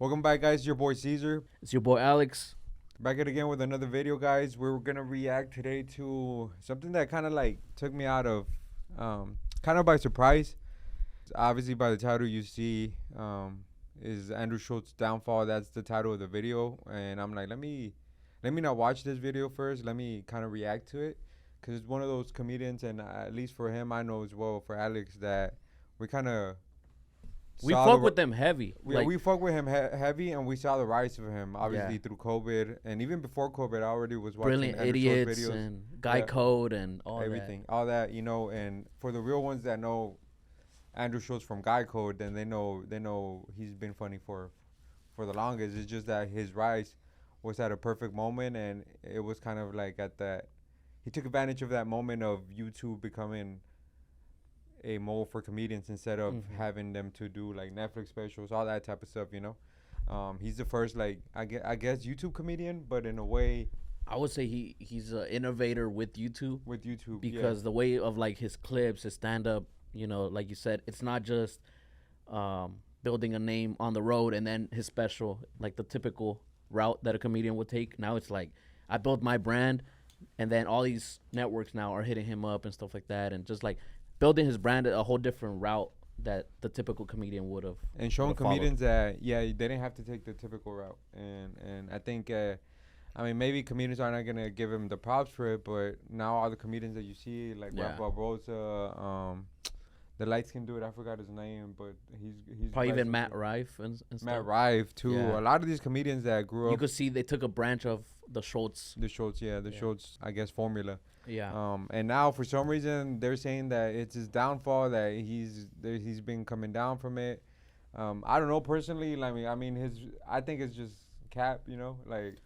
Welcome back, guys. Your boy Caesar. It's your boy Alex. Back at again with another video, guys. We're gonna react today to something that kind of like took me out of, kind of by surprise. Obviously, by the title you see, is Andrew Schulz's downfall. That's the title of the video, and I'm like, let me not watch this video first. Let me kind of react to it, cause it's one of those comedians, and at least for him, I know as well for Alex that we kind of. We fuck with them heavy. We fuck with him heavy, and we saw the rise of him, obviously, through COVID. And even before COVID, I already was watching Brilliant Andrew Idiots videos. and Guy Code and all everything. All that, you know. And for the real ones that know Andrew Schulz from Guy Code, then they know he's been funny for the longest. It's just that his rise was at a perfect moment, and it was kind of like at that. He took advantage of that moment of YouTube becoming a mold for comedians instead of having them to do like Netflix specials, all that type of stuff, you know. He's the first, like, I guess YouTube comedian, but in a way, I would say he's an innovator with YouTube. Because the way of like his clips, his stand up, you know, like you said, it's not just building a name on the road and then his special, like the typical route that a comedian would take. Now it's like, I built my brand, and then all these networks now are hitting him up and stuff like that, and just like building his brand a whole different route that the typical comedian would have. And showing comedians that, they didn't have to take the typical route. And I think, I mean, maybe comedians are not going to give him the props for it, but now all the comedians that you see, like Rap Barbosa, the light-skinned dude, I forgot his name, but he's probably even Matt Rife and stuff. Matt Rife, too. Yeah. A lot of these comedians that grew up. You could see they took a branch of the Schulz. Schulz, I guess, formula. Yeah. And now for some reason they're saying that it's his downfall, that he's been coming down from it. I don't know personally. Like, I mean, I think it's just cap, you know, like.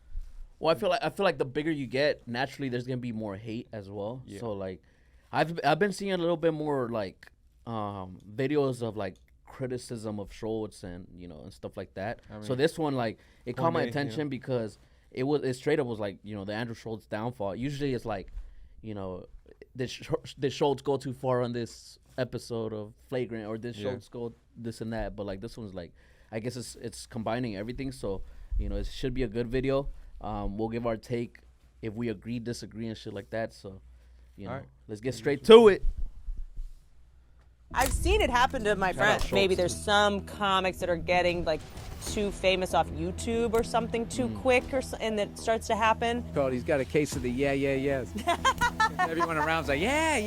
Well, I feel like the bigger you get, naturally there's gonna be more hate as well. Yeah. So like, I've been seeing a little bit more like videos of like criticism of Schulz and and stuff like that. I mean, so this one, like, it caught my attention because it straight up was like, the Andrew Schulz downfall. Usually it's like, did Schulz go too far on this episode of Flagrant, or did Schulz go this and that? But like, this one's like, I guess it's combining everything. So it should be a good video. We'll give our take if we agree, disagree, and shit like that. So let's get straight to it. I've seen it happen to my friends. Maybe there's some comics that are getting like too famous off YouTube or something too quick, and that starts to happen. God, he's got a case of the yes. Everyone around's like, yeah.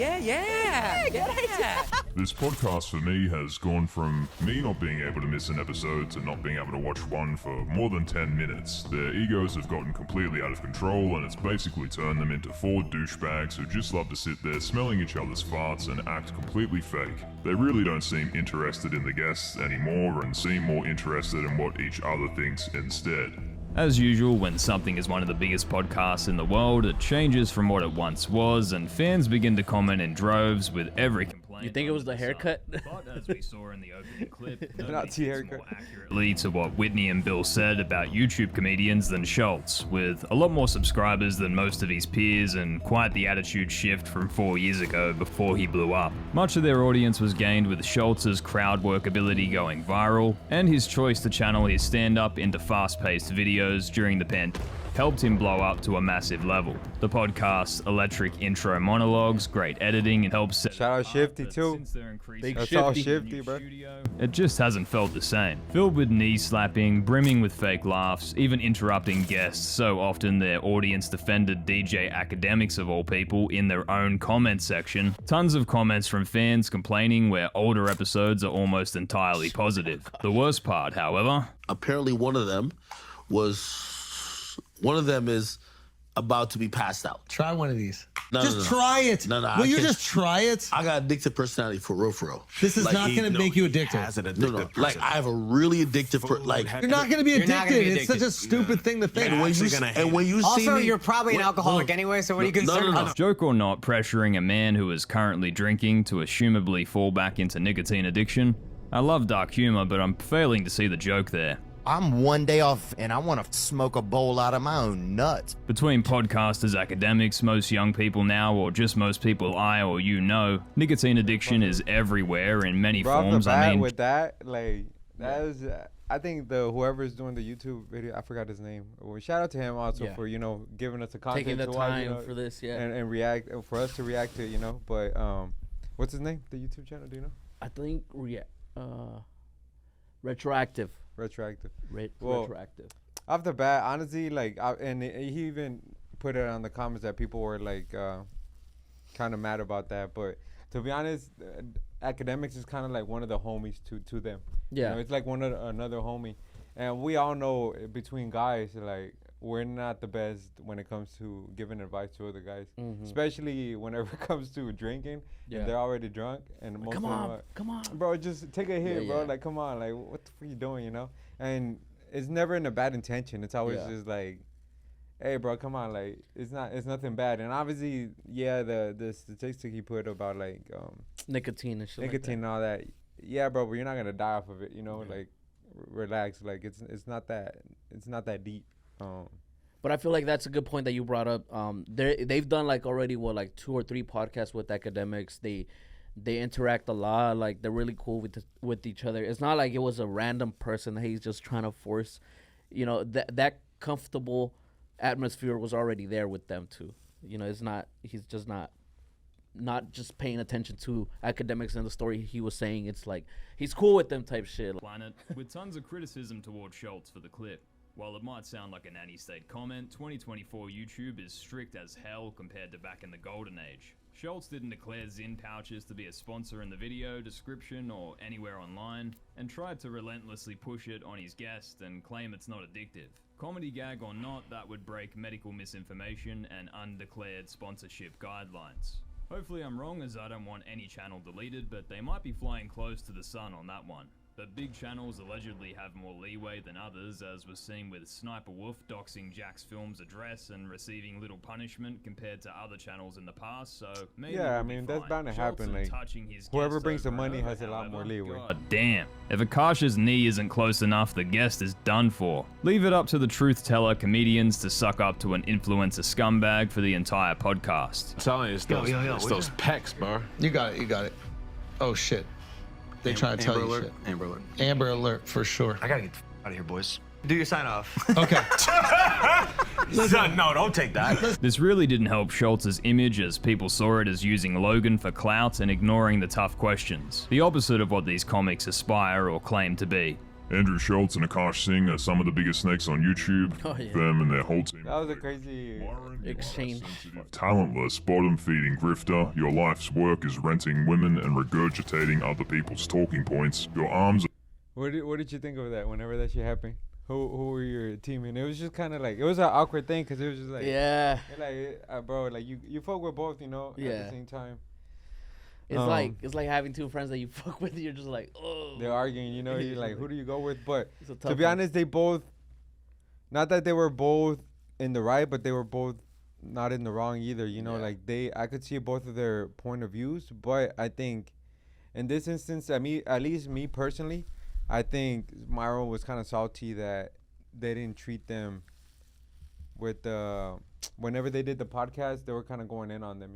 This podcast for me has gone from me not being able to miss an episode to not being able to watch one for more than 10 minutes. Their egos have gotten completely out of control, and it's basically turned them into 4 douchebags who just love to sit there smelling each other's farts and act completely fake. They really don't seem interested in the guests anymore and seem more interested in what each other thinks instead. As usual, when something is one of the biggest podcasts in the world, it changes from what it once was, and fans begin to comment in droves with every complaint. You think it was the haircut? But as we saw in the opening clip, not the haircut. More accurately to what Whitney and Bill said about YouTube comedians than Schulz, with a lot more subscribers than most of his peers and quite the attitude shift from 4 years ago before he blew up. Much of their audience was gained with Schulz's crowd work ability going viral, and his choice to channel his stand-up into fast-paced videos during the pandemic helped him blow up to a massive level. The podcast's electric intro monologues, great editing, and helps set shout out Shifty too. That's all Shifty, bro. It just hasn't felt the same. Filled with knee slapping, brimming with fake laughs, even interrupting guests so often their audience defended DJ academics of all people in their own comment section. Tons of comments from fans complaining where older episodes are almost entirely positive. The worst part, however, apparently one of them is about to be passed out. Try one of these. No, try it. No, Will you just try it? I got addictive personality for real. This is not going to make you addicted. No. Like, I have a really addictive, you're not going to be addicted. It's such a stupid thing to think. And when you see also, me, you're probably an alcoholic anyway, so what are you concerned about? Joke or not, pressuring a man who is currently drinking to assumably fall back into nicotine addiction. I love dark humor, but I'm failing to see the joke there. I'm one day off and I want to smoke a bowl out of my own nuts. Between podcasters, academics, most young people now, or just most people I or you know, nicotine addiction is everywhere in many forms. I mean, with that, like, that is, I think whoever's doing the YouTube video, I forgot his name. Well, shout out to him also for giving us the content, taking the to time watch, for this, and react for us to react to it, But what's his name? The YouTube channel, do you know? I think Retroactive. Retroactive. Retroactive. Off the bat, honestly, and he even put it on the comments that people were kind of mad about that. But to be honest, Academics is kind of like one of the homies to them. Yeah, it's like another homie, and we all know between guys, like, we're not the best when it comes to giving advice to other guys, especially whenever it comes to drinking. And they're already drunk, and most of them come on, bro, just take a hit, bro. Like, come on, like, what the fuck are you doing, And it's never in a bad intention. It's always just like, hey, bro, come on, like, it's nothing bad. And obviously, the statistic he put about nicotine and shit, and all that. Yeah, bro, but you're not gonna die off of it, Like, relax. Like, it's not that deep. But I feel like that's a good point that you brought up. They've done already 2 or 3 podcasts with Academics. They interact a lot. Like, they're really cool with each other. It's not like it was a random person that he's just trying to force. That comfortable atmosphere was already there with them too. It's not. He's just not just paying attention to Academics and the story he was saying. It's like he's cool with them type shit. Planet with tons of criticism towards Schulz for the clip. While it might sound like a nanny state comment, 2024 YouTube is strict as hell compared to back in the golden age. Schulz didn't declare Zin pouches to be a sponsor in the video, description, or anywhere online, and tried to relentlessly push it on his guest and claim it's not addictive. Comedy gag or not, that would break medical misinformation and undeclared sponsorship guidelines. Hopefully I'm wrong, as I don't want any channel deleted, but they might be flying close to the sun on that one. But big channels allegedly have more leeway than others, as was seen with Sniper Wolf doxing Jack's film's address and receiving little punishment compared to other channels in the past, so maybe that's bound to happen. Like, whoever brings the money has a lot more leeway. God damn. If Akash's knee isn't close enough, the guest is done for. Leave it up to the truth teller comedians to suck up to an influencer scumbag for the entire podcast. I'm telling you, it's those pecs, bro. You got it. Oh, shit. They try to tell you shit. Amber Alert. Amber Alert, for sure. I gotta get out of here, boys. Do your sign off. Okay. No, don't take that. This really didn't help Schultz's image, as people saw it as using Logan for clout and ignoring the tough questions. The opposite of what these comics aspire or claim to be. Andrew Schulz and Akash Singh are some of the biggest snakes on YouTube. Them and their whole team. That was a crazy exchange. Talentless, bottom-feeding grifter. Your life's work is renting women and regurgitating other people's talking points. Your arms. What did you think of that? Whenever that shit happened, who were your team? And it was just kind of like, it was an awkward thing because it was just like, bro, like you fuck with both, at the same time. It's like having 2 friends that you fuck with. You're just like, oh. They're arguing, you're like, who do you go with? But to be honest, they both, not that they were both in the right, but they were both not in the wrong either. Like I could see both of their point of views. But I think in this instance, at least me personally, I think Myron was kind of salty that they didn't treat them with whenever they did the podcast, they were kind of going in on them,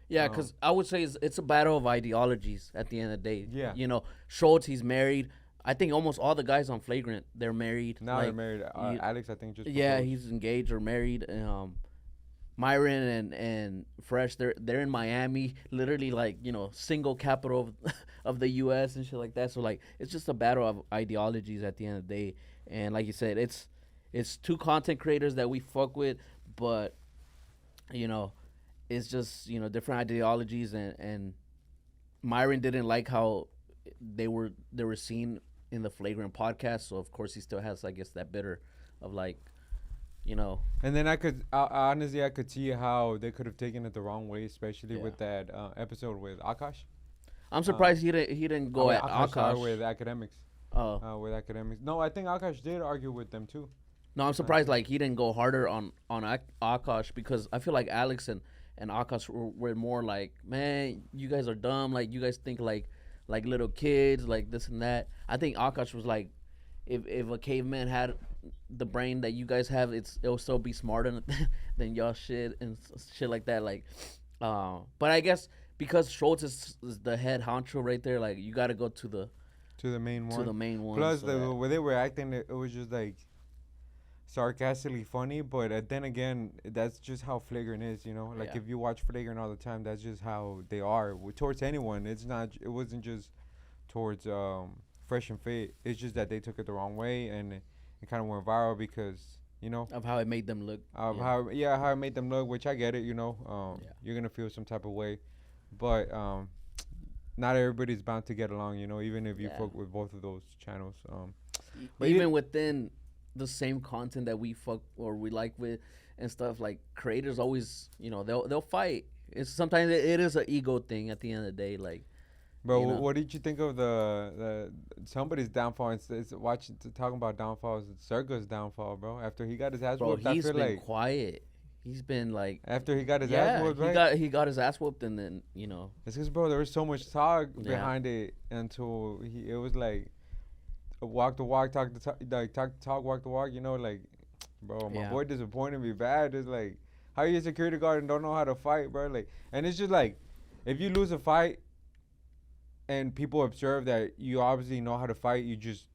Yeah, because I would say it's a battle of ideologies at the end of the day. Yeah. Schulz, he's married. I think almost all the guys on Flagrant, they're married. Now they're married. Alex, I think, just proposed. He's engaged or married. Myron and Fresh, they're in Miami, literally single capital of the U.S. and shit like that. So it's just a battle of ideologies at the end of the day. And like you said, it's 2 content creators that we fuck with, but it's just different ideologies, and Myron didn't like how they were seen in the Flagrant podcast, so of course he still has, I guess, that bitter of And then I could see how they could have taken it the wrong way, especially with that episode with Akash. I'm surprised he didn't go at Akash with Academics. With Academics. No, I think Akash did argue with them too. No, I'm surprised he didn't go harder on Akash, because I feel like Alex and Akash were more like, man, you guys are dumb. Like, you guys think like little kids, like this and that. I think Akash was like, if a caveman had the brain that you guys have, it'll still be smarter than y'all shit and shit like that. But I guess because Schulz is the head honcho right there, like, you got to go to to the main one. To the main one. Plus, so the way they were acting, it was just like sarcastically funny. But then again, that's just how Flagrant is, you know. Like if you watch Flagrant all the time, that's just how they are towards anyone. It's not. It wasn't just towards Fresh and Fit. It's just that they took it the wrong way, and it kind of went viral because, you know, of how it made them look. How it made them look, which I get it, you know. You're gonna feel some type of way, but not everybody's bound to get along, you know, even if you fuck with both of those channels. But even within the same content that we fuck or we like with and stuff, like creators always, you know, they'll fight. It's sometimes it is an ego thing at the end of the day, like. Bro, what did you think of the somebody's downfall? It's talking about downfalls. Circa's downfall, bro. After he got his ass whooped, he's been quiet. He's been like after he got his ass whooped, right? He got his ass whooped, and then, you know. It's because, bro, there was so much talk behind it until it was like walk the walk, talk the talk, walk the walk. You know, like, bro, my boy disappointed me bad. It's like, how you a security guard and don't know how to fight, bro? Like, and it's just like, if you lose a fight and people observe that you obviously know how to fight,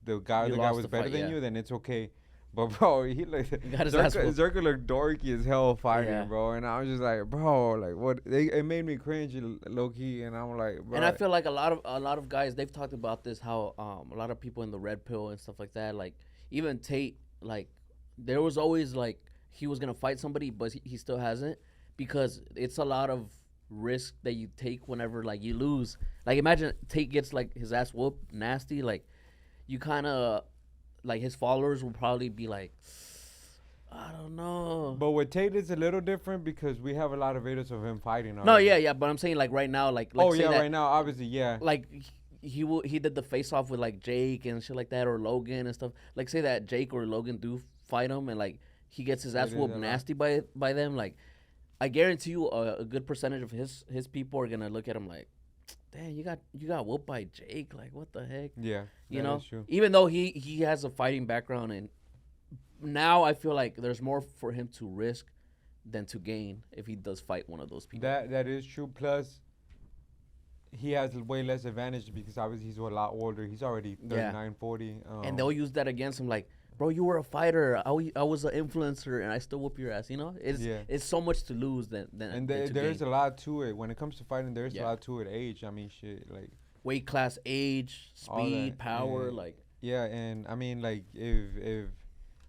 the guy was better than you, then it's okay. But bro, Zerka looked dorky as hell fighting, bro, and I was just like, bro, like what? It made me cringe, low key, and I'm like, bro. And I feel like a lot of guys, they've talked about this, how a lot of people in the red pill and stuff like that, like even Tate, like there was always like he was gonna fight somebody, but he still hasn't, because it's a lot of risk that you take whenever like you lose. Like imagine Tate gets like his ass whooped nasty, like you kind of like his followers will probably be like, I don't know. But with Tate it's a little different because we have a lot of videos of him fighting already. No, yeah, but I'm saying like right now, like right now, obviously, like he did the face off with like Jake and shit like that, or Logan and stuff. Like say that Jake or Logan do fight him and like he gets his ass whooped nasty by them, like I guarantee you a good percentage of his people are gonna look at him like, damn, you got whooped by Jake, like what the heck? Yeah, you know, even though he has a fighting background, and now I feel like there's more for him to risk than to gain if he does fight one of those people. That is true. Plus, he has way less advantage because obviously he's a lot older. He's already 39, 40. And they'll use that against him, like, bro, you were a fighter. I was an influencer, and I still whoop your ass. You know, it's so much to lose than there's a lot to it when it comes to fighting. There's a lot to it. Age, I mean, shit, like weight class, age, speed, power, like. Yeah, and I mean, like if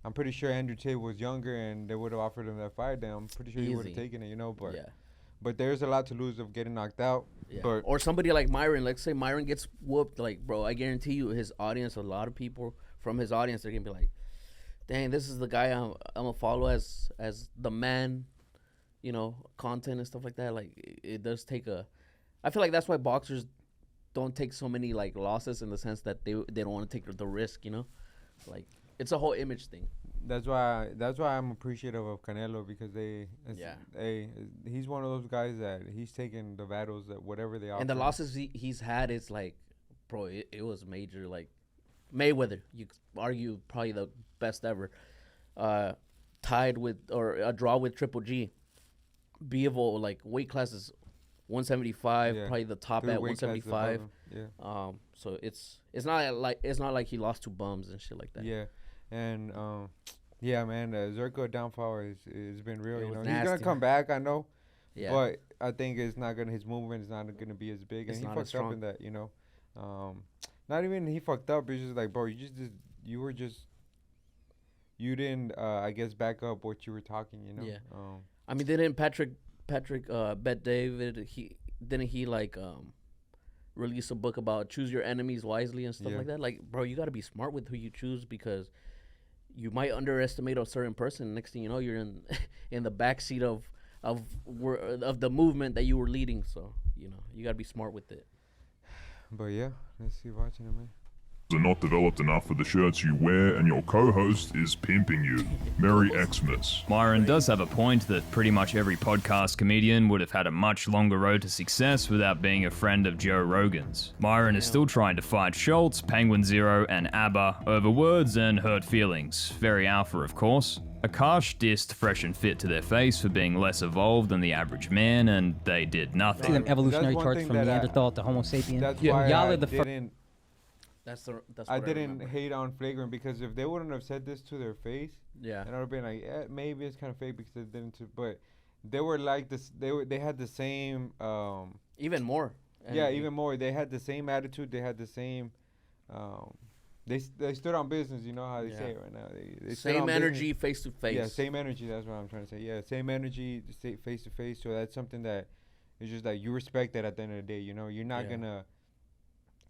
I'm pretty sure Andrew Tate was younger and they would have offered him that fight, then I'm pretty sure he would have taken it. You know, but there's a lot to lose of getting knocked out. Yeah. But or somebody like Myron. Let's say Myron gets whooped, like, bro, I guarantee you his audience, a lot of people from his audience, they're gonna be like, dang, this is the guy I'm gonna follow as the man, you know, content and stuff like that. Like it does take I feel like that's why boxers don't take so many like losses, in the sense that they don't want to take the risk, you know, like it's a whole image thing. That's why I'm appreciative of Canelo, because he's one of those guys that he's taking the battles that whatever they offer. And the losses he's had is like, bro, it was major. Like Mayweather, you could argue probably the best ever, tied with or a draw with Triple G. Bivol, like weight classes 175, probably the top at 175. So it's not like he lost to bums and shit like that. Yeah, and yeah, man, Zerko downfall has been real. You know, nasty, he's gonna come back, I know. Yeah. But I think his movement is not gonna be as big, and he fucked up in that. You know, not even he fucked up. It's just like, bro, you didn't I guess back up what you were talking. You know. Yeah. I mean, didn't Patrick Bet David, he like release a book about choose your enemies wisely and stuff like that? Like, bro, you got to be smart with who you choose, because you might underestimate a certain person. Next thing you know, you're in the backseat of the movement that you were leading. So, you know, you got to be smart with it. But yeah, let's keep watching it, man. Are not developed enough for the shirts you wear, and your co-host is pimping you. Merry Xmas. Myron does have a point that pretty much every podcast comedian would have had a much longer road to success without being a friend of Joe Rogan's. Myron is still trying to fight Schulz, Penguin Zero, and ABBA over words and hurt feelings. Very alpha, of course. Akash dissed Fresh and Fit to their face for being less evolved than the average man, and they did nothing. See them evolutionary charts from Neanderthal to Homo sapien. That's why y'all I are the didn't That's what I didn't hate on Flagrant because if they wouldn't have said this to their face, yeah, and I would have been like, yeah, maybe it's kind of fake because they didn't. But they were like this. They had the same. Even more. Yeah, even more. They had the same attitude. They had the same. They stood on business. You know how they say it right now. They same energy, face to face. Yeah, same energy. That's what I'm trying to say. Yeah, same energy, face to face. So that's something that is just like you respect that at the end of the day. You know, you're not gonna.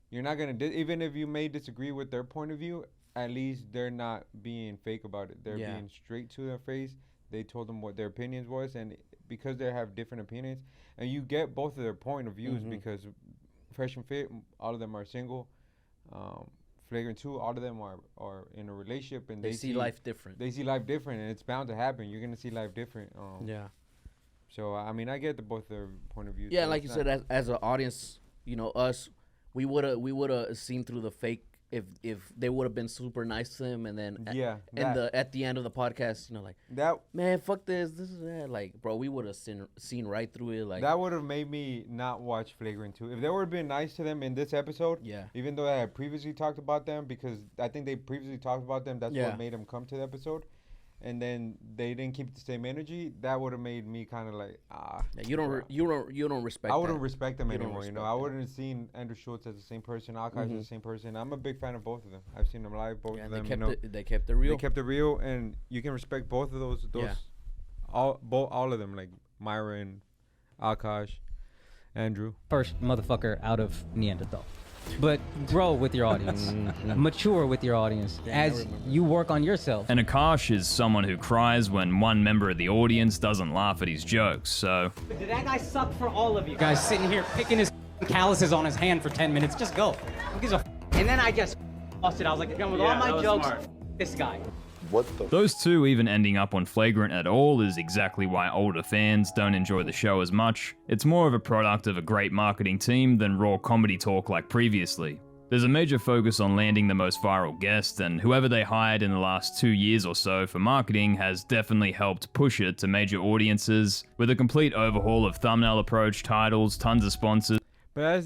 Even if you may disagree with their point of view, at least they're not being fake about it. They're being straight to their face. They told them what their opinions was, and because they have different opinions, and you get both of their point of views because Fresh and Fit, all of them are single. Flagrant 2, all of them are in a relationship, and they see life different. They see life different, and it's bound to happen. You're gonna see life different. So I mean, I get both their point of view. Yeah, so like you said, as an audience, you know, us. We woulda seen through the fake if they would have been super nice to him, and then at the end of the podcast, you know, like that, man, fuck this is that. Like, bro, we would have seen right through it. Like that would have made me not watch Flagrant 2 if they would have been nice to them in this episode. Yeah. Even though I had previously talked about them, because I think they previously talked about them. That's what made them come to the episode. And then they didn't keep the same energy. That would have made me kind of like you don't respect. I wouldn't respect them anymore. You know, I wouldn't have seen Andrew Schulz as the same person, Akash as the same person. I'm a big fan of both of them. I've seen them live, both of them. They kept it real. They kept it real, and you can respect both of those. All of them, like Myra and Akash, Andrew. First motherfucker out of Neanderthal. But grow with your audience, mature with your audience as you work on yourself. And Akash is someone who cries when one member of the audience doesn't laugh at his jokes, so... Did that guy suck for all of you? Guys sitting here picking his calluses on his hand for 10 minutes, just go. Who gives a And then I just lost it. I was like, with all my jokes, this guy. Those two even ending up on Flagrant at all is exactly why older fans don't enjoy the show as much. It's more of a product of a great marketing team than raw comedy talk like previously. There's a major focus on landing the most viral guest, and whoever they hired in the last 2 years or so for marketing has definitely helped push it to major audiences, with a complete overhaul of thumbnail approach, titles, tons of sponsors. But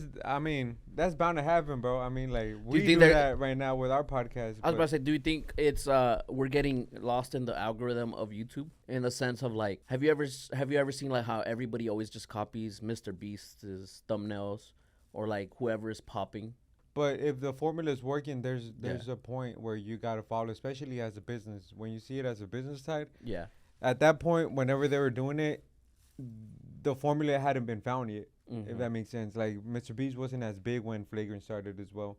that's bound to happen, bro. I mean, like, we do that right now with our podcast. I was about to say, do you think it's we're getting lost in the algorithm of YouTube in the sense of like, have you ever seen like how everybody always just copies Mr. Beast's thumbnails or like whoever is popping? But if the formula is working, there's a point where you gotta follow, especially as a business. When you see it as a business side, at that point, whenever they were doing it, the formula hadn't been found yet. If that makes sense. Like, Mr. Beast wasn't as big when Flagrant started as well.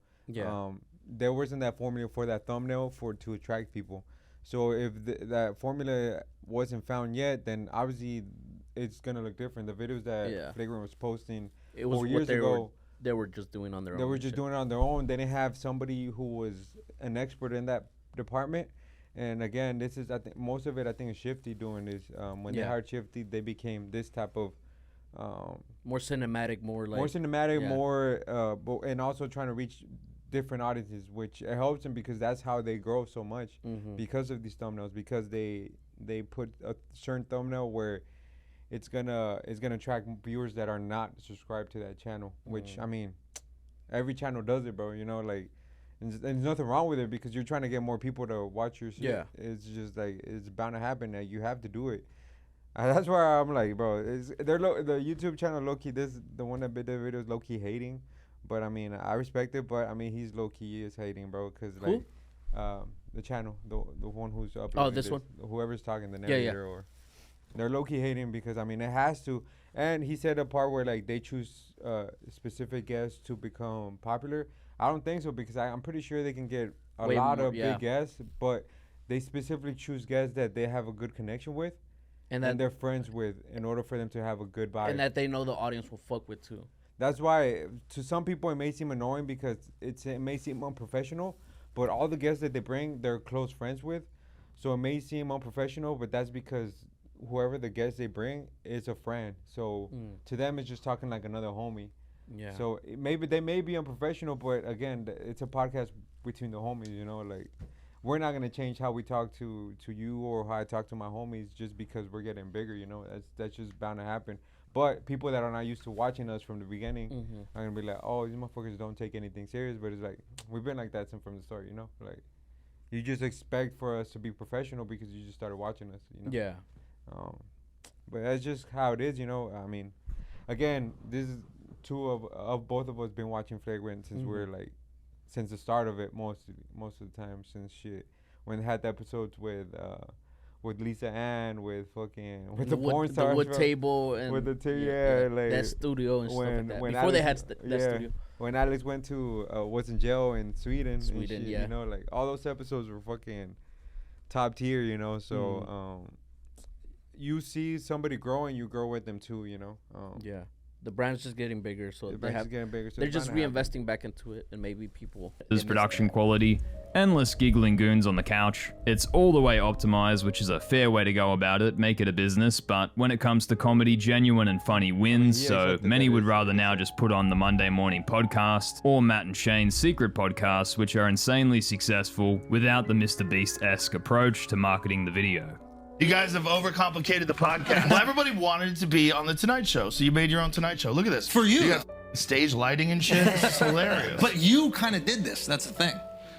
There wasn't that formula for that thumbnail to attract people. So if that formula wasn't found yet, then obviously it's gonna look different. The videos that Flagrant was posting 4 years ago, they were just doing on their own. They were just doing it on their own. They didn't have somebody who was an expert in that department. And again, I think most of it is Shifty doing this. When they hired Shifty, they became this type of more cinematic, more and also trying to reach different audiences, which it helps them because that's how they grow so much because of these thumbnails, because they put a certain thumbnail where it's gonna attract viewers that are not subscribed to that channel, which I mean, every channel does it, bro. You know, like, and there's nothing wrong with it because you're trying to get more people to watch your shit. Yeah, it's just like it's bound to happen that you have to do it. That's why I'm like, bro, the YouTube channel low-key, the one that did the video is low-key hating. But, I mean, I respect it, but, I mean, he's low-key is hating, bro, because, like, the channel, the one who's uploading this one? Whoever's talking, the narrator, or they're low-key hating because, I mean, it has to. And he said a part where, like, they choose specific guests to become popular. I don't think so because I'm pretty sure they can get a lot of big guests, but they specifically choose guests that they have a good connection with. And they're friends with in order for them to have a good vibe. And that they know the audience will fuck with too. That's why to some people it may seem annoying because it may seem unprofessional, but all the guests that they bring, they're close friends with. So it may seem unprofessional, but that's because whoever the guest they bring is a friend. So to them it's just talking like another homie. Yeah. So maybe they may be unprofessional, but again, it's a podcast between the homies, you know, like we're not gonna change how we talk to you or how I talk to my homies just because we're getting bigger, you know. That's just bound to happen. But people that are not used to watching us from the beginning are gonna be like, oh, these motherfuckers don't take anything serious. But it's like we've been like that since from the start, you know. Like you just expect for us to be professional because you just started watching us, you know. Yeah. But that's just how it is, you know. I mean, again, this is two of both of us been watching Flagrant since we're like since the start of it most of the time since shit when they had the episodes with Lisa Ann, with fucking with the porn stars, the wood table, and with the like that studio and stuff like that. Before Alex, they had that studio. When Alex went to was in jail in Sweden, and shit, yeah, you know, like all those episodes were fucking top tier, you know. So you see somebody growing, you grow with them too, you know. Yeah. The brand's just getting bigger, so they're just reinvesting back into it, and maybe people. There's production quality, endless giggling goons on the couch. It's all the way optimized, which is a fair way to go about it, make it a business, but when it comes to comedy, genuine and funny wins, so many would rather now just put on the Monday Morning Podcast or Matt and Shane's secret podcasts, which are insanely successful without the Mr. Beast-esque approach to marketing the video. You guys have overcomplicated the podcast. Well, everybody wanted to be on the Tonight Show, so you made your own Tonight Show. Look at this. For you. You got stage lighting and shit. This is hilarious. But you kind of did this. That's the thing.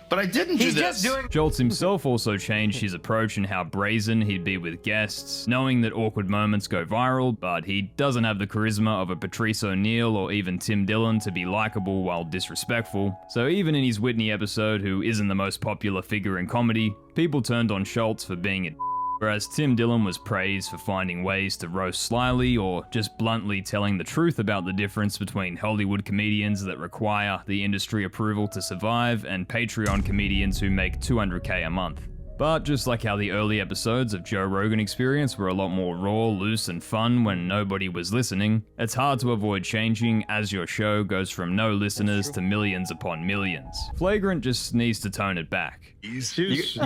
But I didn't do this. Schulz himself also changed his approach and how brazen he'd be with guests, knowing that awkward moments go viral, but he doesn't have the charisma of a Patrice O'Neal or even Tim Dillon to be likable while disrespectful. So even in his Whitney episode, who isn't the most popular figure in comedy, people turned on Schulz for being a whereas Tim Dillon was praised for finding ways to roast slyly or just bluntly telling the truth about the difference between Hollywood comedians that require the industry approval to survive and Patreon comedians who make $200K a month. But just like how the early episodes of Joe Rogan Experience were a lot more raw, loose, and fun when nobody was listening, it's hard to avoid changing as your show goes from no listeners to millions upon millions. Flagrant just needs to tone it back. You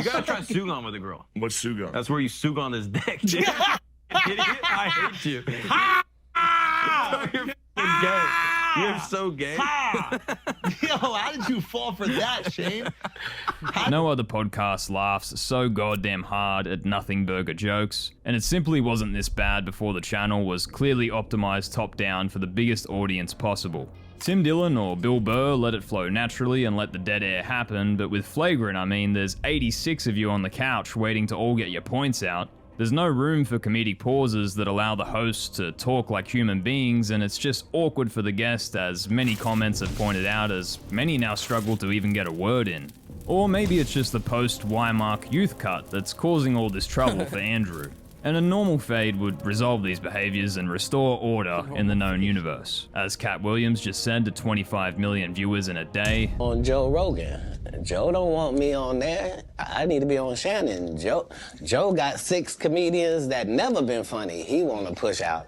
gotta try Sugon with a girl. What's Sugon? That's where you sug on his dick, dude. Idiot, I hate you. You're gay. You're so gay. Yo, how did you fall for that, Shane? No other podcast laughs so goddamn hard at nothing burger jokes, and it simply wasn't this bad before the channel was clearly optimized top-down for the biggest audience possible. Tim Dillon or Bill Burr let it flow naturally and let the dead air happen, but with Flagrant, I mean, there's 86 of you on the couch waiting to all get your points out. There's no room for comedic pauses that allow the hosts to talk like human beings, and it's just awkward for the guest, as many comments have pointed out, as many now struggle to even get a word in. Or maybe it's just the post-Weimar youth cut that's causing all this trouble for Andrew. And a normal fade would resolve these behaviors and restore order in the known universe. As Cat Williams just said to 25 million viewers in a day. On Joe Rogan. Joe don't want me on there. I need to be on Shannon. Joe got 6 comedians that never been funny. He want to push out.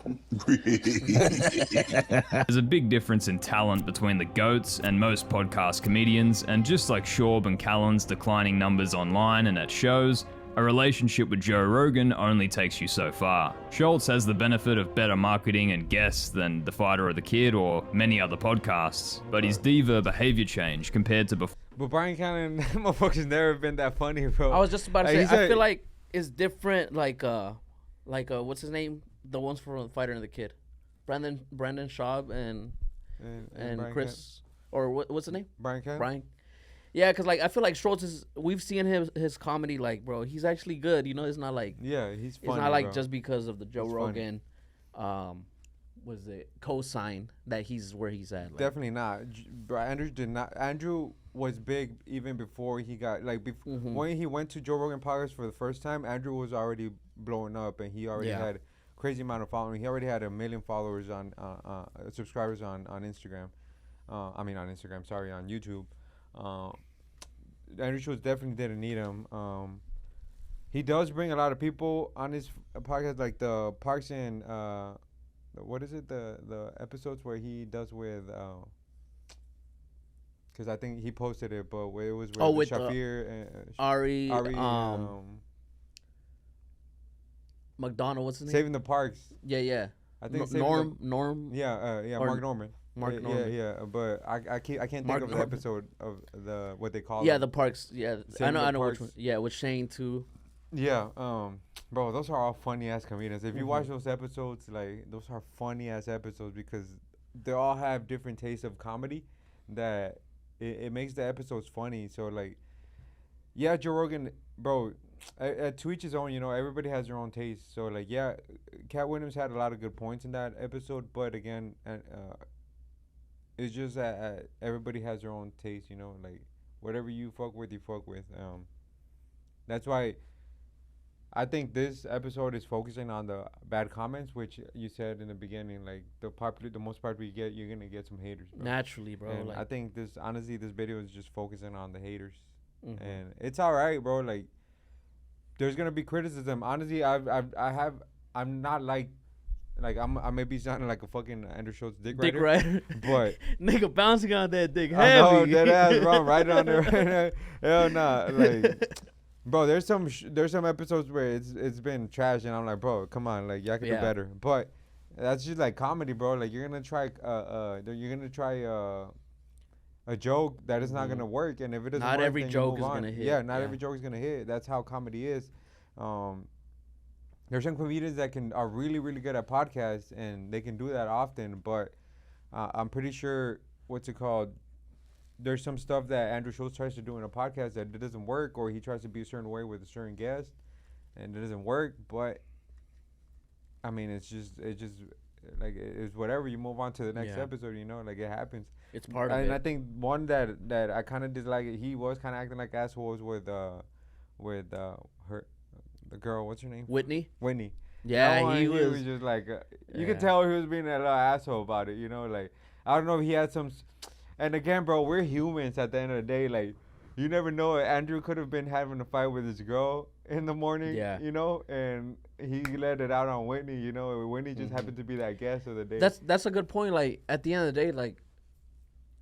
There's a big difference in talent between the GOATs and most podcast comedians, and just like Schaub and Callan's declining numbers online and at shows, a relationship with Joe Rogan only takes you so far. Schulz has the benefit of better marketing and guests than The Fighter or The Kid or many other podcasts, but his diva behavior change compared to before. But Brian Callen, that motherfucker's never been that funny, bro. I was just about to say, I feel like it's different, like what's his name? The ones from The Fighter and The Kid. Brandon Schaub and Chris, or what's his name? Brian Callen? Brian. Yeah, because like I feel like Schulz we've seen his comedy, like, bro, he's actually good. You know, it's not like he's funny. It's not like bro. just because of the Joe Rogan, was it cosign that he's where he's at. Like. Definitely not. Andrew did not. Andrew was big even before he got when he went to Joe Rogan podcast for the first time. Andrew was already blowing up, and he already had crazy amount of following. He already had 1 million followers on subscribers on Instagram. On Instagram. Sorry, on YouTube. Andrew Schulz definitely didn't need him. He does bring a lot of people on his podcast, like the Parks and what is it, the episodes where he does with because I think he posted it, but it was with Shafir and Ari McDonald. What's his name? Saving the Parks. Yeah. I think Norm. Yeah, Mark Norman. Norman. Yeah, but I can't think of the episode of what they call it. Yeah, it. the Parks. Yeah, I know which one. Yeah, with Shane too. Yeah, bro, those are all funny ass comedians. If you watch those episodes, like those are funny ass episodes because they all have different tastes of comedy that it makes the episodes funny. So like, yeah, Joe Rogan, bro, to each his own. You know, everybody has their own taste. So like, yeah, Cat Williams had a lot of good points in that episode, but again, it's just that everybody has their own taste. You know, like whatever you fuck with, you fuck with. That's why I think this episode is focusing on the bad comments, which you said in the beginning, like the most popular you get, you're gonna get some haters, bro. Naturally, bro. And like, I think this video is just focusing on the haters, and it's all right, bro. Like, there's gonna be criticism. Honestly, I'm not like I may be sounding like a fucking Andrew Schulz dick rider, but nigga bouncing on that dick I heavy. know, dead ass, bro. I'm right on there right now. Hell nah, like. Bro, there's some episodes where it's been trash, and I'm like, bro, come on, like y'all can do better. But that's just like comedy, bro. Like you're gonna try a joke that is not gonna work, and if it doesn't work, not every then joke you move is on. gonna hit. Yeah, not every joke is gonna hit. That's how comedy is. There's some comedians that are really really good at podcasts, and they can do that often. But I'm pretty sure there's some stuff that Andrew Schulz tries to do in a podcast that it doesn't work, or he tries to be a certain way with a certain guest, and it doesn't work. But I mean, it's like it's whatever. You move on to the next episode, you know, like it happens. It's part of it. And I think one that I kind of dislike, he was kind of acting like assholes with the girl. What's her name? Whitney. Yeah, he was just like you could tell he was being a little asshole about it. You know, like I don't know if he had some. And again, bro, we're humans at the end of the day. Like, you never know. Andrew could have been having a fight with his girl in the morning, you know, and he let it out on Whitney, you know. Whitney just happened to be that guest of the day. That's a good point. Like, at the end of the day, like,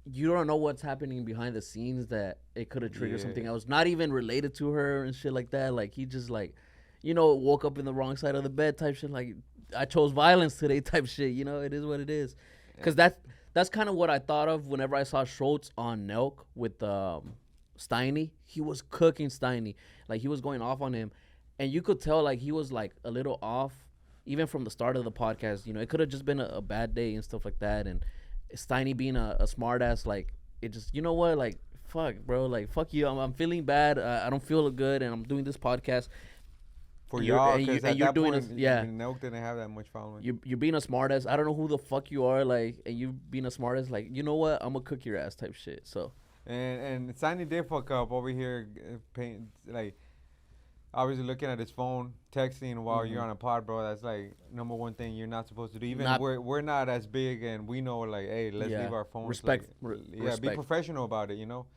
you don't know what's happening behind the scenes that it could have triggered something else. Not even related to her and shit like that. Like, he just, like, you know, woke up in the wrong side of the bed type shit. Like, I chose violence today type shit. You know, it is what it is. Because that's kind of what I thought of whenever I saw Schultz on Nelk with Steiny. He was cooking Steiny. Like, he was going off on him. And you could tell, like, he was, like, a little off, even from the start of the podcast. You know, it could have just been a bad day and stuff like that. And Steiny being a smart ass, like, it just, you know what? Like, fuck, bro. Like, fuck you. I'm feeling bad. I don't feel good. And I'm doing this podcast. For y'all, because at that point, Nelk didn't have that much following. You're being a smartass. I don't know who the fuck you are, like, and you being a smartass, like, you know what? I'm gonna cook your ass type shit. So. And Steiny did fuck up over here, like, obviously looking at his phone, texting while you're on a pod, bro. That's like number one thing you're not supposed to do. Even we're not as big, and we know, like, hey, let's leave our phones. Respect. Be professional about it, you know.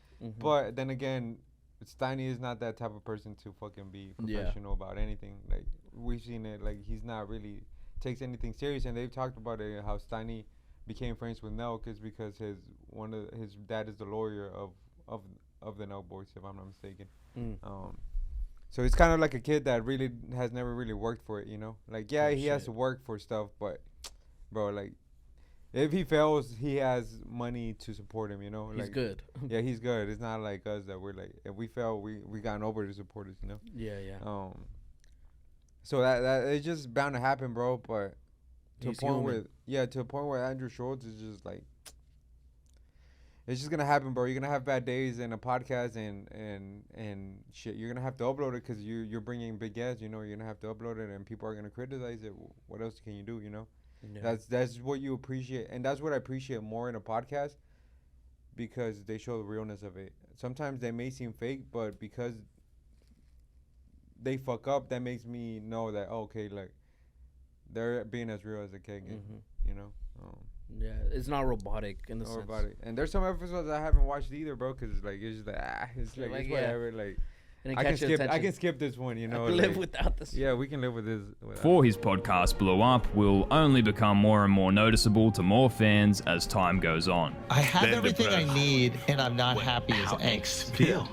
But then again, Steiny is not that type of person to fucking be professional about anything. Like, we've seen it. Like, he's not really takes anything serious, and they've talked about it, how Steiny became friends with Nelk is because his dad is the lawyer of the Nelk boys, if I'm not mistaken. So it's kind of like a kid that really has never really worked for it, you know. Like, he has to work for stuff, but bro, like, if he fails, he has money to support him, you know. He's like, good. Yeah, he's good. It's not like us that we're like, if we fail, we got nobody to support us, you know. Yeah. So that it's just bound to happen, bro. But to a point where Andrew Schulz is just like, it's just gonna happen, bro. You're gonna have bad days in a podcast and shit. You're gonna have to upload it because you're bringing big guests, you know. You're gonna have to upload it, and people are gonna criticize it. What else can you do, you know? Yeah. That's what you appreciate, and that's what I appreciate more in a podcast, because they show the realness of it. Sometimes they may seem fake, but because they fuck up, that makes me know that okay, like, they're being as real as they can get, you know. Yeah, it's not robotic in the sense. Robotic. And there's some episodes I haven't watched either, bro, because it's like it's just like it's whatever, like. I can skip this one, you know. I can live without this. Yeah, we can live with this. Before his podcast blew up, will only become more and more noticeable to more fans as time goes on. I have everything I need, and I'm not happy as angst. Feel.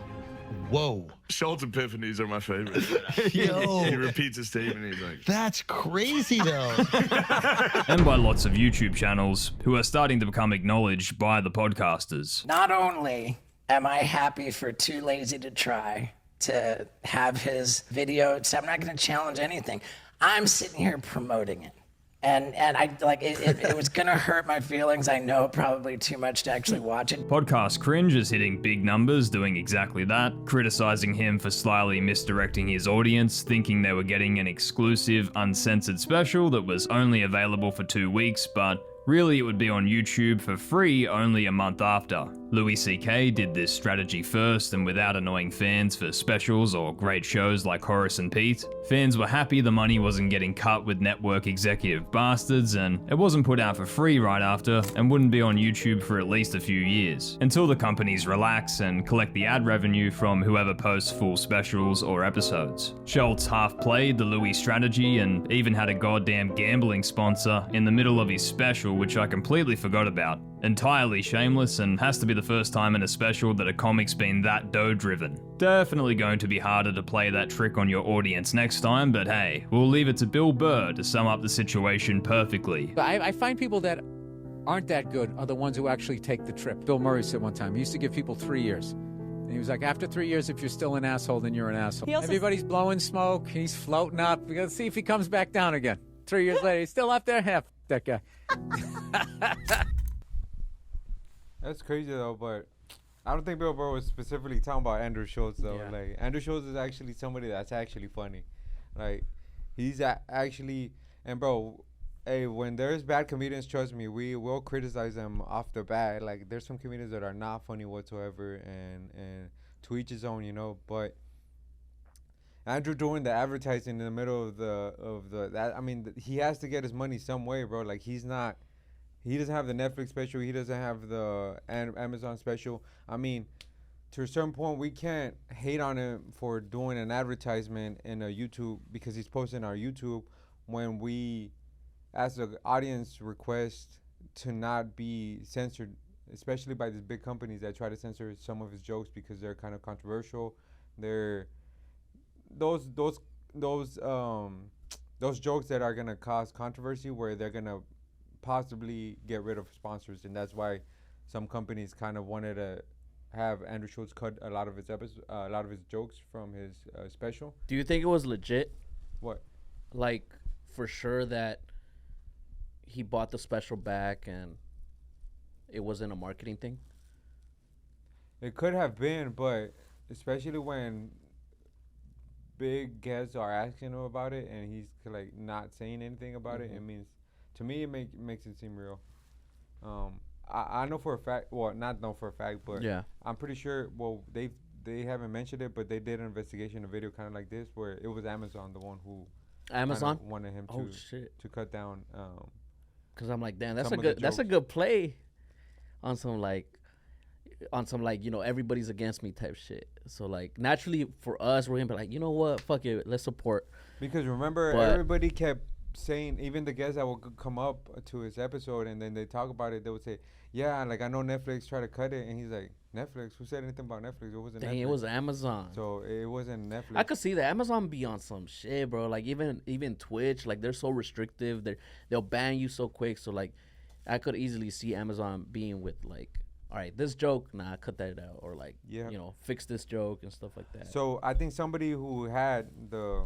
Whoa. Schulz epiphanies are my favorite. Yo. He repeats his statement. He's like, that's crazy, though. And by lots of YouTube channels who are starting to become acknowledged by the podcasters. Not only am I happy for Too Lazy to Try, to have his video. So I'm not going to challenge anything. I'm sitting here promoting it. And I like it was gonna hurt my feelings. I know probably too much to actually watch it. Podcast Cringe is hitting big numbers doing exactly that, criticizing him for slyly misdirecting his audience, thinking they were getting an exclusive, uncensored special that was only available for 2 weeks, but really it would be on YouTube for free only a month after. Louis C.K. did this strategy first and without annoying fans for specials or great shows like Horace and Pete. Fans were happy the money wasn't getting cut with network executive bastards, and it wasn't put out for free right after and wouldn't be on YouTube for at least a few years, until the companies relax and collect the ad revenue from whoever posts full specials or episodes. Schulz half played the Louis strategy and even had a goddamn gambling sponsor in the middle of his special, which I completely forgot about. Entirely shameless, and has to be the first time in a special that a comic's been that dough-driven. Definitely going to be harder to play that trick on your audience next time, but hey, we'll leave it to Bill Burr to sum up the situation perfectly. I find people that aren't that good are the ones who actually take the trip. Bill Murray said one time, he used to give people 3 years. And he was like, after 3 years, if you're still an asshole, then you're an asshole. Everybody's blowing smoke, he's floating up. We gotta see if he comes back down again. 3 years later, he's still up there, half that guy. That's crazy though, but I don't think Bill Burr was specifically talking about Andrew Schulz though. Yeah. Like Andrew Schulz is actually somebody that's actually funny. Like he's actually, and bro, hey, when there's bad comedians, trust me, we will criticize them off the bat. Like there's some comedians that are not funny whatsoever, and to each his own, you know. But Andrew doing the advertising in the middle of the that, I mean, he has to get his money some way, bro. Like he doesn't have the Netflix special. He doesn't have the Amazon special. I mean, to a certain point, we can't hate on him for doing an advertisement in a YouTube because he's posting our YouTube when we, as an audience, request to not be censored, especially by these big companies that try to censor some of his jokes because they're kind of controversial. They're those jokes that are gonna cause controversy, where they're gonna possibly get rid of sponsors, and that's why some companies kind of wanted to have Andrew Schulz cut a lot of his jokes from his special. Do you think it was legit? What? Like, for sure that he bought the special back and it wasn't a marketing thing? It could have been, but especially when big guests are asking him about it and he's like not saying anything about it, it means, to me, it makes it seem real. I know for a fact, well, not know for a fact, but yeah, I'm pretty sure. Well, they haven't mentioned it, but they did an investigation, a video kind of like this, where it was Amazon, the one who wanted him to cut down. Because I'm like, damn, that's a good play on some like you know, everybody's against me type shit. So like naturally for us, we're gonna be like, you know what, fuck it, let's support. Because remember, everybody kept saying, even the guests that will come up to his episode and then they talk about it, they would say, yeah, like I know Netflix tried to cut it, and he's like, Netflix? Who said anything about Netflix? It wasn't Netflix. It was Amazon. So it wasn't Netflix. I could see that Amazon be on some shit, bro. Like even Twitch, like they're so restrictive. They'll ban you so quick. So like, I could easily see Amazon being with like, all right, this joke, nah, cut that out, or like, you know, fix this joke and stuff like that. So I think somebody who had the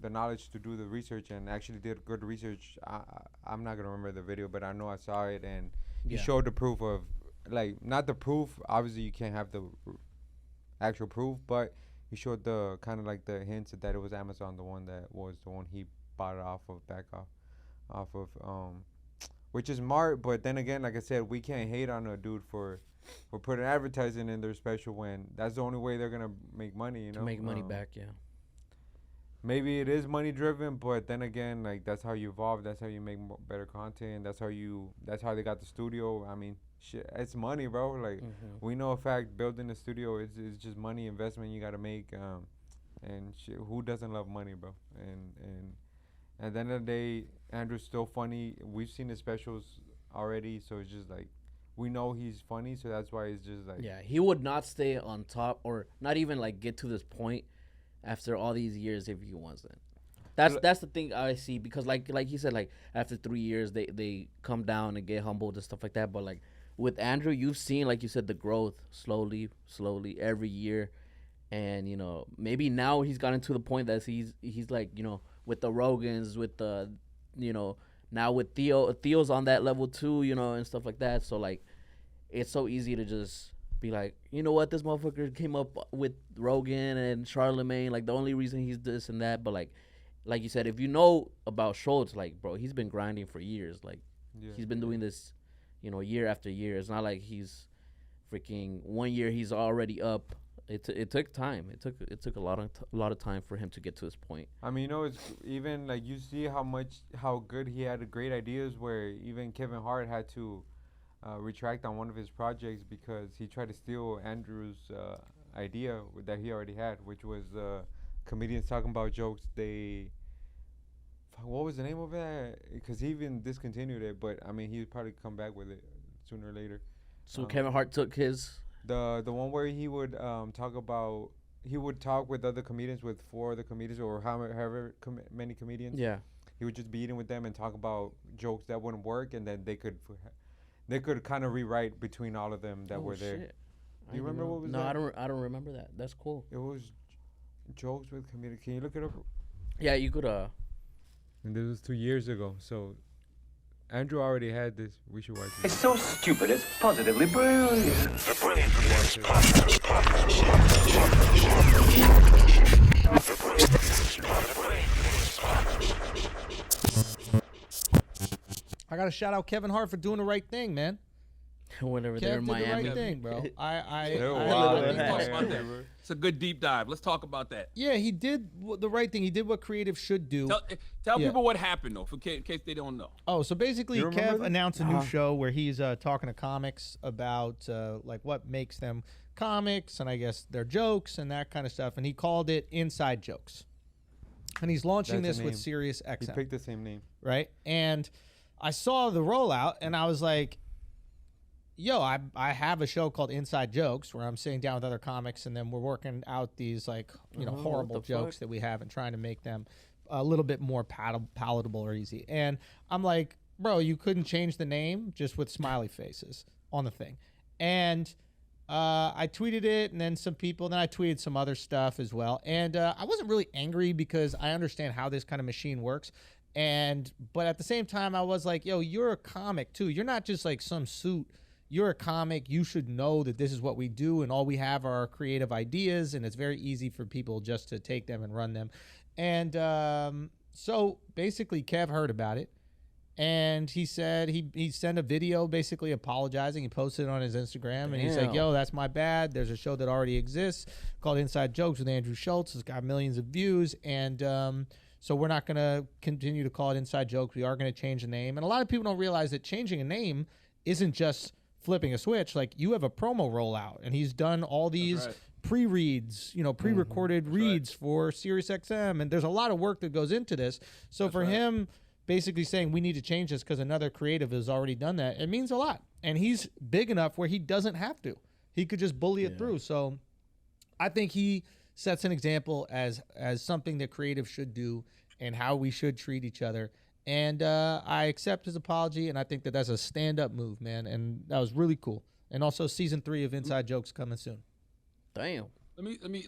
knowledge to do the research and actually did good research, I'm not gonna remember the video, but I know I saw it, and he showed the proof of, like, not the proof, obviously you can't have the actual proof, but he showed the kind of like the hints that it was Amazon, the one he bought it off of, which is smart. But then again, like I said, we can't hate on a dude for putting advertising in their special when that's the only way they're gonna make money, you know, to make money back. Maybe it is money driven, but then again, like, that's how you evolve. That's how you make better content. That's how they got the studio. I mean, shit, it's money, bro. Like, we know a fact, building a studio is just money, investment you got to make. And shit, who doesn't love money, bro? And at the end of the day, Andrew's still funny. We've seen his specials already, so it's just like, we know he's funny, so that's why it's just like, yeah, he would not stay on top or not even like get to this point after all these years if he wasn't. That's the thing I see, because like he said, like after 3 years they come down and get humbled and stuff like that. But like with Andrew, you've seen, like you said, the growth slowly every year, And you know, maybe now he's gotten to the point that he's like, you know, with the Rogans, with the, you know, now with Theo's on that level too, you know, and stuff like that. So like, it's so easy to just be like, you know what, this motherfucker came up with Rogan and Charlemagne, like the only reason he's this and that. But like you said, if you know about Schulz, like, bro, he's been grinding for years. Like, he's been doing this, you know, year after year. It's not like he's freaking 1 year he's already up. It took time. It took a lot of time for him to get to this point. I mean, you know, it's even like you see how good he had great ideas, where even Kevin Hart had to retract on one of his projects because he tried to steal Andrew's idea that he already had, which was comedians talking about jokes. What was the name of it? Because he even discontinued it, but I mean, he'd probably come back with it sooner or later. So Kevin Hart took his. The one where he would talk with other comedians, with 4 other comedians, or however many comedians. Yeah. He would just be eating with them and talk about jokes that wouldn't work, and then they could kind of rewrite between all of them that were there. Shit. Do you remember what was no, that? I don't remember that. That's cool. It was jokes with comedians. Can you look it up? Yeah, you could. And this was 2 years ago, so Andrew already had this. We should watch it. It's so stupid, it's positively brilliant. I gotta shout out Kevin Hart for doing the right thing, man. Whenever they're in Miami. Did the right thing, bro. It's a good deep dive. Let's talk about that. Yeah, he did the right thing. He did what creative should do. Tell people what happened, though, in case they don't know. Oh, so basically, Kev announced a new show where he's talking to comics about like what makes them comics, and I guess their jokes and that kind of stuff. And he called it Inside Jokes. And he's launching this with Sirius XM. He picked the same name, right? And I saw the rollout, and I was like, yo, I have a show called Inside Jokes where I'm sitting down with other comics, and then we're working out these, like, you know, horrible jokes that we have and trying to make them a little bit more palatable or easy. And I'm like, bro, you couldn't change the name just with smiley faces on the thing. And I tweeted it, and then I tweeted some other stuff as well. And I wasn't really angry because I understand how this kind of machine works. But at the same time, I was like, yo, you're a comic too. You're not just like some suit. You're a comic. You should know that this is what we do, and all we have are our creative ideas, and it's very easy for people just to take them and run them. And so basically, Kev heard about it, and he said he sent a video basically apologizing. He posted it on his Instagram, and he's like, yo, that's my bad. There's a show that already exists called Inside Jokes with Andrew Schulz. It's got millions of views, and so we're not going to continue to call it Inside Jokes. We are going to change the name. And a lot of people don't realize that changing a name isn't just flipping a switch. Like, you have a promo rollout, and he's done all these pre-reads, you know, pre-recorded reads for SiriusXM, and there's a lot of work that goes into this. So for him basically saying we need to change this because another creative has already done that, it means a lot. And he's big enough where he doesn't have to. He could just bully it through. So I think he sets an example as something that creative should do and how we should treat each other. And I accept his apology, and I think that that's a stand-up move, man. And that was really cool. And also, season 3 of Inside Jokes coming soon. Damn. Let me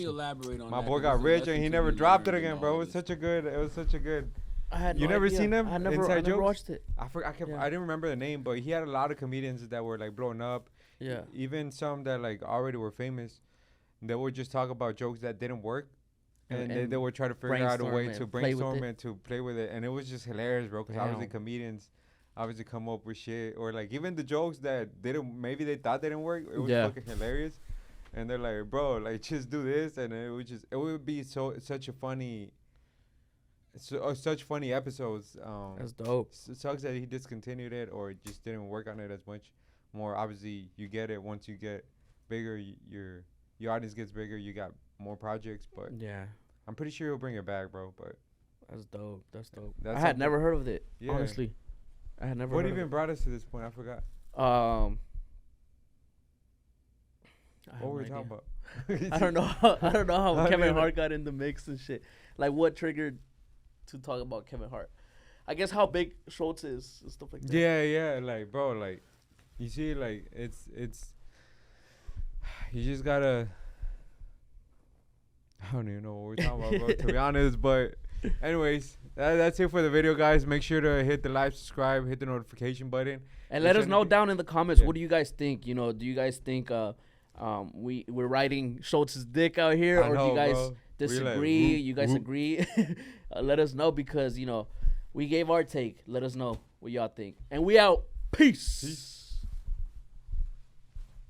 elaborate on that. My boy got rich, and he never dropped it again, bro. It was such a good. I had you no never idea. seen him? I never watched it. I didn't remember the name, but he had a lot of comedians that were like blowing up. Yeah. Even some that like already were famous. They would just talk about jokes that didn't work. And they would try to figure out a way to brainstorm and to play with it. And it was just hilarious, bro, because obviously comedians obviously come up with shit. Or, like, even the jokes that maybe they thought they didn't work, it was fucking hilarious. And they're like, bro, like, just do this. And it would be such funny episodes. That's dope. It sucks that he discontinued it or just didn't work on it as much more. Obviously, you get it once you get bigger, your audience gets bigger, you got more projects, but I'm pretty sure he'll bring it back, bro. But that's dope. I had never heard of it. Honestly, I had never. What even brought us to this point? I forgot. What were we talking about? I don't know. I don't know how Kevin Hart got in the mix and shit. Like, what triggered to talk about Kevin Hart? I guess how big Schulz is and stuff like that. Yeah. Like, bro, like, you see, like, it's. You just gotta. I don't even know what we're talking about, bro, to be honest. But anyways, that's it for the video, guys. Make sure to hit the like, subscribe, hit the notification button. And let us know down in the comments, what do you guys think? You know, do you guys think we're riding Schultz's dick out here? Or do you guys disagree? You guys agree? Let us know because, you know, we gave our take. Let us know what y'all think. And we out. Peace.